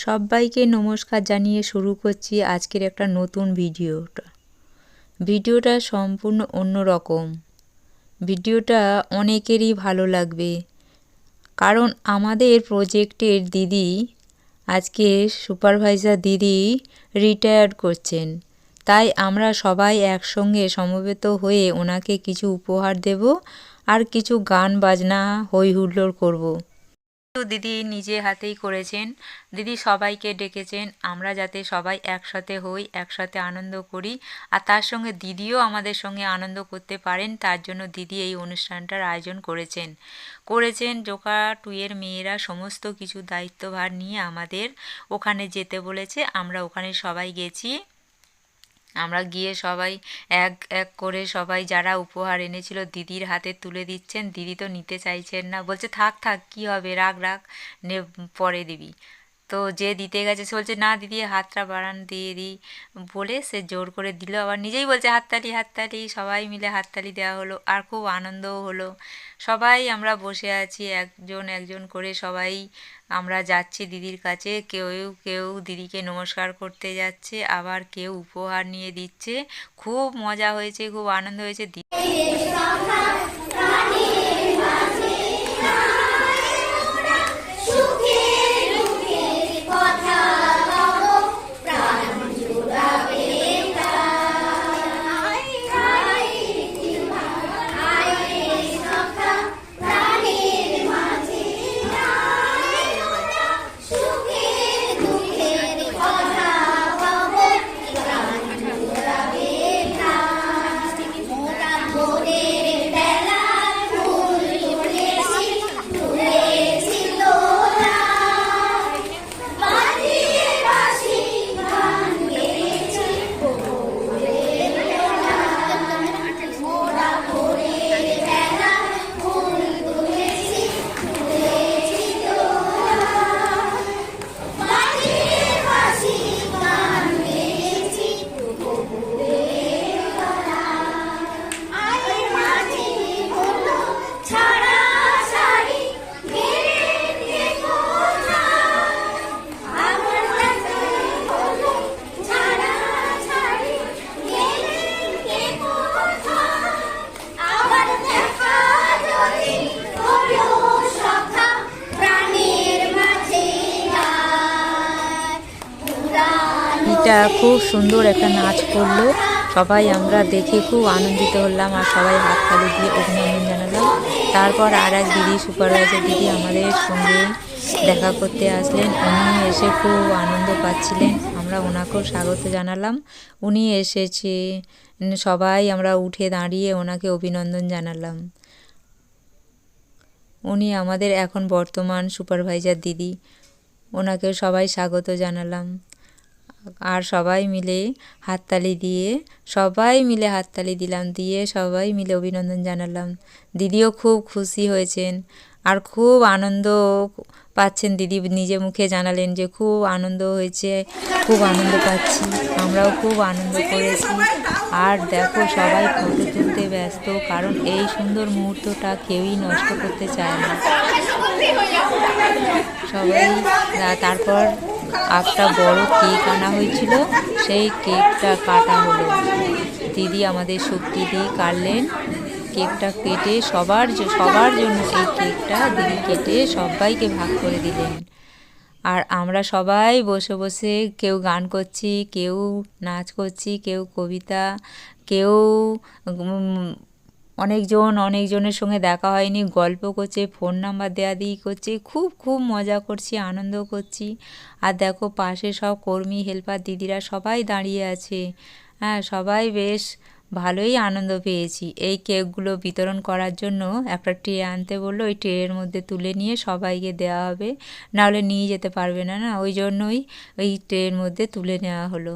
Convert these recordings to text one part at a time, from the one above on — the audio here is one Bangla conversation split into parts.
সবাইকে নমস্কার জানিয়ে শুরু করছি আজকের একটা নতুন ভিডিওটা সম্পূর্ণ অন্যরকম। ভিডিওটা অনেকেরই ভালো লাগবে, কারণ আমাদের প্রজেক্টের দিদি আজকে সুপারভাইজার দিদি রিটায়ার্ড করছেন। তাই আমরা সবাই একসঙ্গে সমবেত হয়ে ওনাকে কিছু উপহার দেব আর কিছু গান বাজনা হই হুল্লোড় করব। তো দিদি নিজে হাতেই করেছেন। দিদি সবাইকে ডেকেছেন আমরা যাতে সবাই একসাথে হই, একসাথে আনন্দ করি, আর তার সঙ্গে দিদিও আমাদের সঙ্গে আনন্দ করতে পারেন, তার জন্য দিদি এই অনুষ্ঠানটার আয়োজন করেছেন। জোকা 2 এর মেয়েরা সমস্ত কিছু দায়িত্বভার নিয়ে আমাদের ওখানে যেতে বলেছে। আমরা ওখানে সবাই গেছি। আমরা গিয়ে সবাই এক এক করে সবাই যারা উপহার এনেছিল দিদির হাতে তুলে দিচ্ছেন। দিদি তো নিতে চাইছেন না, বলছে থাক কী হবে, রাখ নে, পরে দিবি। তো যে দিতে গেছে সে বলছে না দিদি হাতটা বাড়ান, দিয়ে দিই বলে সে জোর করে দিল, আবার নিজেই বলছে হাততালি। সবাই মিলে হাততালি দেওয়া হলো আর খুব আনন্দও হলো। সবাই আমরা বসে আছি একজন করে সবাই আমরা যাচ্ছি দিদির কাছে। কেউ দিদিকে নমস্কার করতে যাচ্ছে, আবার কেউ উপহার নিয়ে দিচ্ছে। খুব মজা হয়েছে, খুব আনন্দ হয়েছে। এটা খুব সুন্দর একটা নাচ করলো, সবাই আমরা দেখে খুব আনন্দিত হলাম আর সবাই হাততালি দিয়ে অভিনন্দন জানালাম। তারপর আর এক দিদি, সুপারভাইজার দিদি আমাদের সঙ্গে দেখা করতে আসলেন। উনি এসে খুব আনন্দ পাচ্ছিলেন, আমরা ওনাকেও স্বাগত জানালাম। উনি এসেছে, সবাই আমরা উঠে দাঁড়িয়ে ওনাকে অভিনন্দন জানালাম। উনি আমাদের এখন বর্তমান সুপারভাইজার দিদি, ওনাকেও সবাই স্বাগত জানালাম। আর সবাই মিলে হাততালি দিলাম, দিয়ে সবাই মিলে অভিনন্দন জানালাম। দিদিও খুব খুশি হয়েছেন আর খুব আনন্দ পাচ্ছেন। দিদি নিজে মুখে জানালেন যে খুব আনন্দ হয়েছে, খুব আনন্দ পাচ্ছি। আমরাও খুব আনন্দ করেছি। আর দেখো সবাই ফটো তুলতে ব্যস্ত, কারণ এই সুন্দর মুহূর্তটা কেউই নষ্ট করতে চায় না সবাই। তারপর একটা বড় কেক আনা হয়েছিল, সেই কেকটা কাটা হলো। দিদি আমাদের শক্তি দিয়ে কাটলেন কেকটা, কেটে সবার জন্য এই কেকটা দিদি কেটে সবাইকে ভাগ করে দিলেন। আর আমরা সবাই বসে বসে কেউ গান করছি, কেউ নাচ করছি, কেউ কবিতা, কেউ অনেকজনের সঙ্গে দেখা হয়নি, গল্প করছে, ফোন নাম্বার দেয়া দিই করছে। খুব মজা করছি, আনন্দ করছি। আর দেখো পাশে সব কর্মী হেল্পার দিদিরা সবাই দাঁড়িয়ে আছে। হ্যাঁ, সবাই বেশ ভালোই আনন্দ পেয়েছি। এই কেকগুলো বিতরণ করার জন্য একটা ট্রে আনতে বললো, ওই ট্রের মধ্যে তুলে নিয়ে সবাইকে দেওয়া হবে, নাহলে নিয়ে যেতে পারবে না, ওই জন্যই ওই ট্রের মধ্যে তুলে নেওয়া হলো।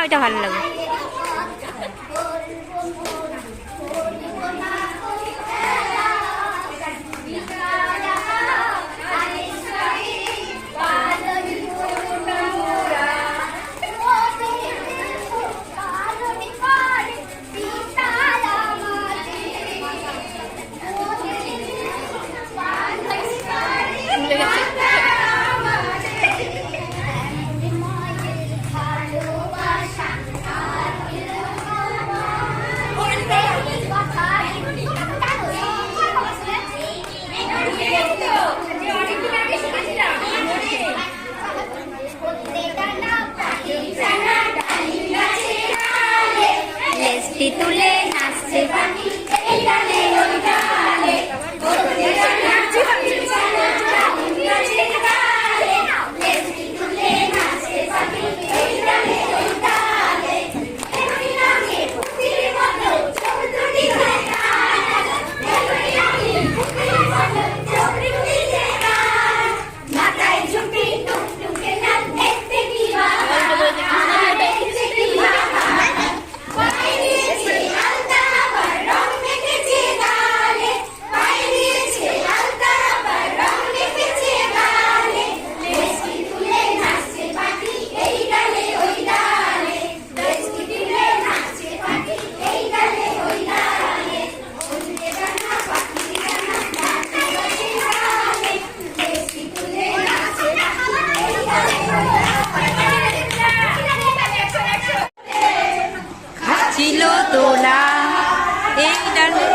ওইটা ভালো লাগে। তুলে নাচছে পাখি এই গানে ওই গানে ছিল দোলা এই ডালে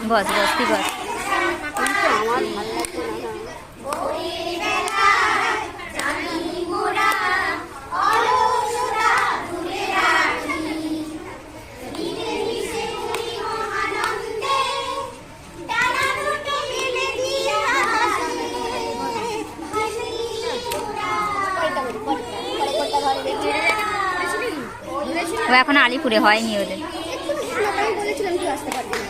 বস বস কি বস ও এখন আলিপুরে হয়নি ওদের। বলেছিলাম কি আসতে পারবে না।